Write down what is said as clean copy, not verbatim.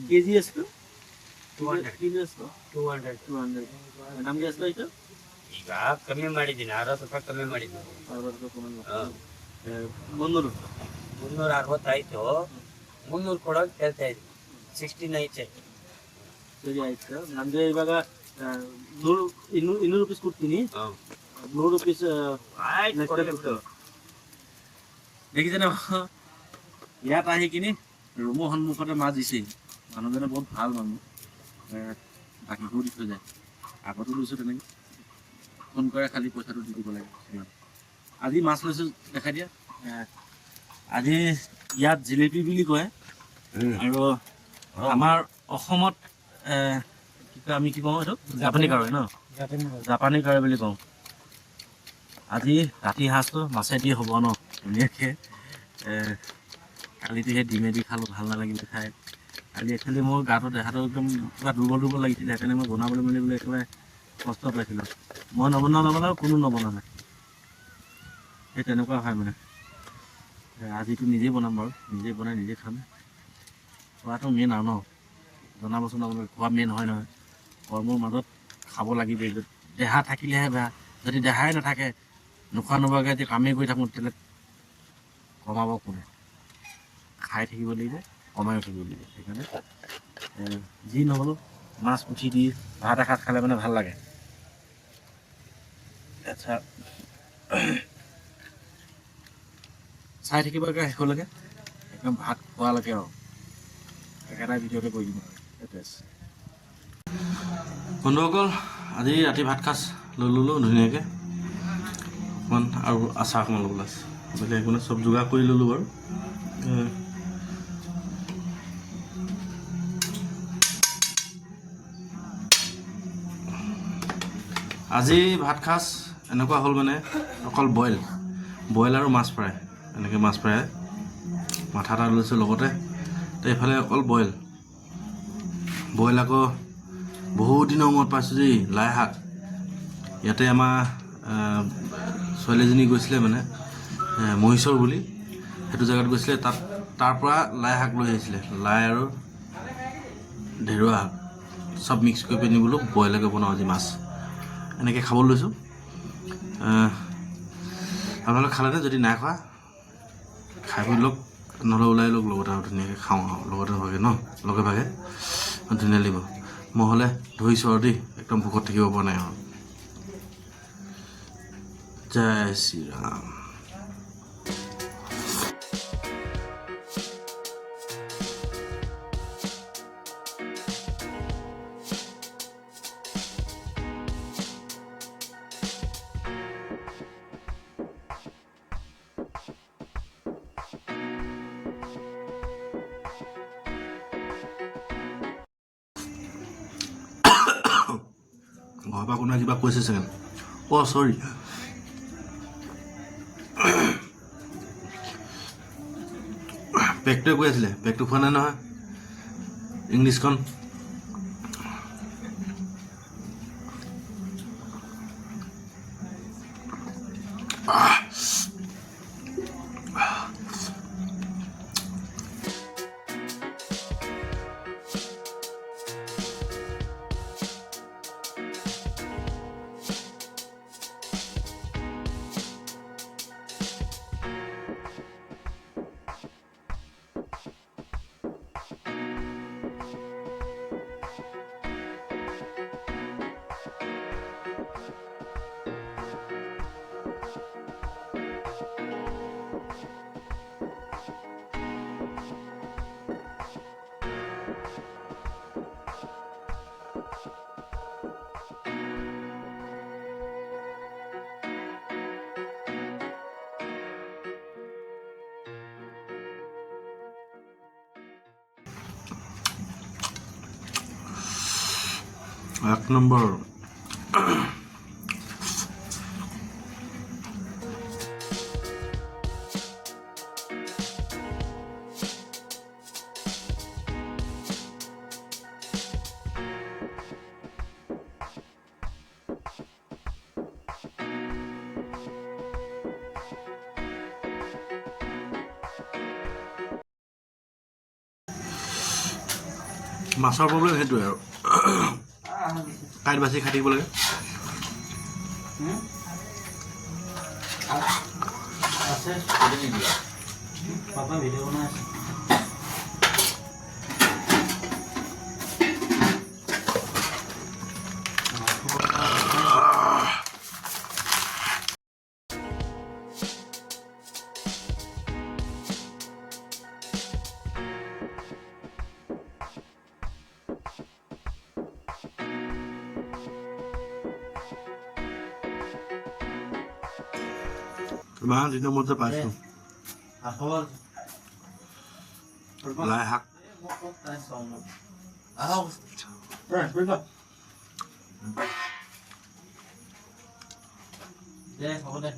KG ಎಷ್ಟು 200 ನಮ್ಗೆ ಎಷ್ಟು ಆಯ್ತು ಈಗ ಕಮ್ಮಿ ಮಾಡಿದ್ದೀನಿ 60 ರೂಪಾಯಿ ಕಮ್ಮಿ ಮಾಡಿದ್ದೀನಿ 300 360 ಆಯ್ತು 300 ಕೊಡೋದು ಕೇಳ್ತಾ ಇದ್ದೀನಿ 16 ಐತೆ ಸರಿ ಆಯ್ತು ನಮ್ಗೆ ಇವಾಗ 200 ರೂಪಾಯಿ ಕೊಡ್ತೀನಿ 100 ರೂಪಾಯಿ দেখিছে না ইয়াত আহি কিনি ৰুমৰ সন্মুখতে মাছ দিছে মানুহজনে বহুত ভাল মানুহ বাকীবোৰ দি থৈ যায় আগতো লৈছোঁ তেনেকৈ ফোন কৰে খালি পইচাটো দি দিব লাগে আজি মাছ লৈছোঁ দেখাই দিয়া আজি ইয়াত জিলেপি বুলি কয় আৰু আমাৰ অসমত কি কয় আমি কি কওঁ এইটো জাপানী কাৰৈ ন জাপানী কাৰৈ বুলি কওঁ আজি ৰাতি সাঁজটো মাছেদি হ'ব ন ধুনীয়াকৈ কালিতো সেই ডিমেদি খালোঁ ভাল নালাগিল খাই কালি একচুৱেলি মোৰ গাটো দেহাটো একদম কিবা দুৰ্বল লাগিছিলে সেইকাৰণে মই বনাবলৈ মেলিবলৈ একেবাৰে কষ্ট পাইছিলোঁ মই নবনালে কোনো নবনালে সেই তেনেকুৱা হয় মানে আজিতো নিজেই বনাম বাৰু নিজেই বনাই নিজে খাম খোৱাটো মেইন আৰু ন জনাবচোন আপোনালোকে খোৱা মেইন হয় নহয় কৰ্মৰ মাজত খাব লাগিবই দেহা থাকিলেহে বেয়া যদি দেহাই নাথাকে নোখোৱা নোবোৱাকৈ যদি কামেই কৰি থাকোঁ তেতিয়াহ'লে কমাব কোনে খাই থাকিব লাগিব কমাই থাকিব লাগিব সেইকাৰণে যি নহ'লেও মাছ পুঠি দি ভাত এসাঁজ খালে মানে ভাল লাগে আচ্ছা চাই থাকিব একে শেষলৈকে একদম ভাত খোৱালৈকে আৰু একেটা ভিডিঅ'তে কৰি দিম আৰু বন্ধুসকল আজি ৰাতি ভাত সাঁজ লৈ ল'লোঁ ধুনীয়াকৈ অকণমান আৰু আচাৰ অকণমান ল'বলৈ আছে বেলেগ একো চব যোগাৰ কৰি ল'লোঁ বাৰু আজি ভাত সাঁজ এনেকুৱা হ'ল মানে অকল বইল আৰু মাছ ফ্ৰাই এনেকৈ মাছ ফ্ৰাই মাথা এটা লৈছোঁ লগতে তো এইফালে অকল বইল আকৌ বহুত দিনৰ মূৰত পাইছোঁ দেই লাই শাক ইয়াতে আমাৰ ছোৱালীজনী গৈছিলে মানে মহিষৰ বুলি সেইটো জেগাত গৈছিলে তাৰ পৰা লাই শাক লৈ আহিছিলে লাই আৰু ঢেৰুৱা শাক চব মিক্স কৰি পিনি বোলো বইলকে বনাওঁ আজি মাছ এনেকৈ খাবলৈ লৈছোঁ আপোনালোকে খালেনে যদি নাই খোৱা খাই বৈ লওক নহ'লে ওলাই লওক লগতে আৰু ধুনীয়াকৈ খাওঁ আৰু লগতে ভাগে ন লগে ভাগে ধুনীয়া লাগিব মই হ'লে ধৰিছোঁ আৰু দেই একদম ভোকত থাকিব পৰা নাই আৰু জয় শ্ৰীৰাম ঘৰৰ পৰা কোনোবাই কিবা কৈছে চাগে অ' চৰি পেকটোৱে কৈ আছিলে পেকটো খোৱা নাই নহয় ইংলিছখন এক নম্বৰ মাছৰ প্ৰব্লেম সেইটোৱে আৰু কাইট বাচি খাই থাকিব লাগে আছে পাপা ভিডিঅ' বনাই আছে ইমান দিনৰ মূৰত যে পাইছোঁ লাই শাক দে হ'ব দে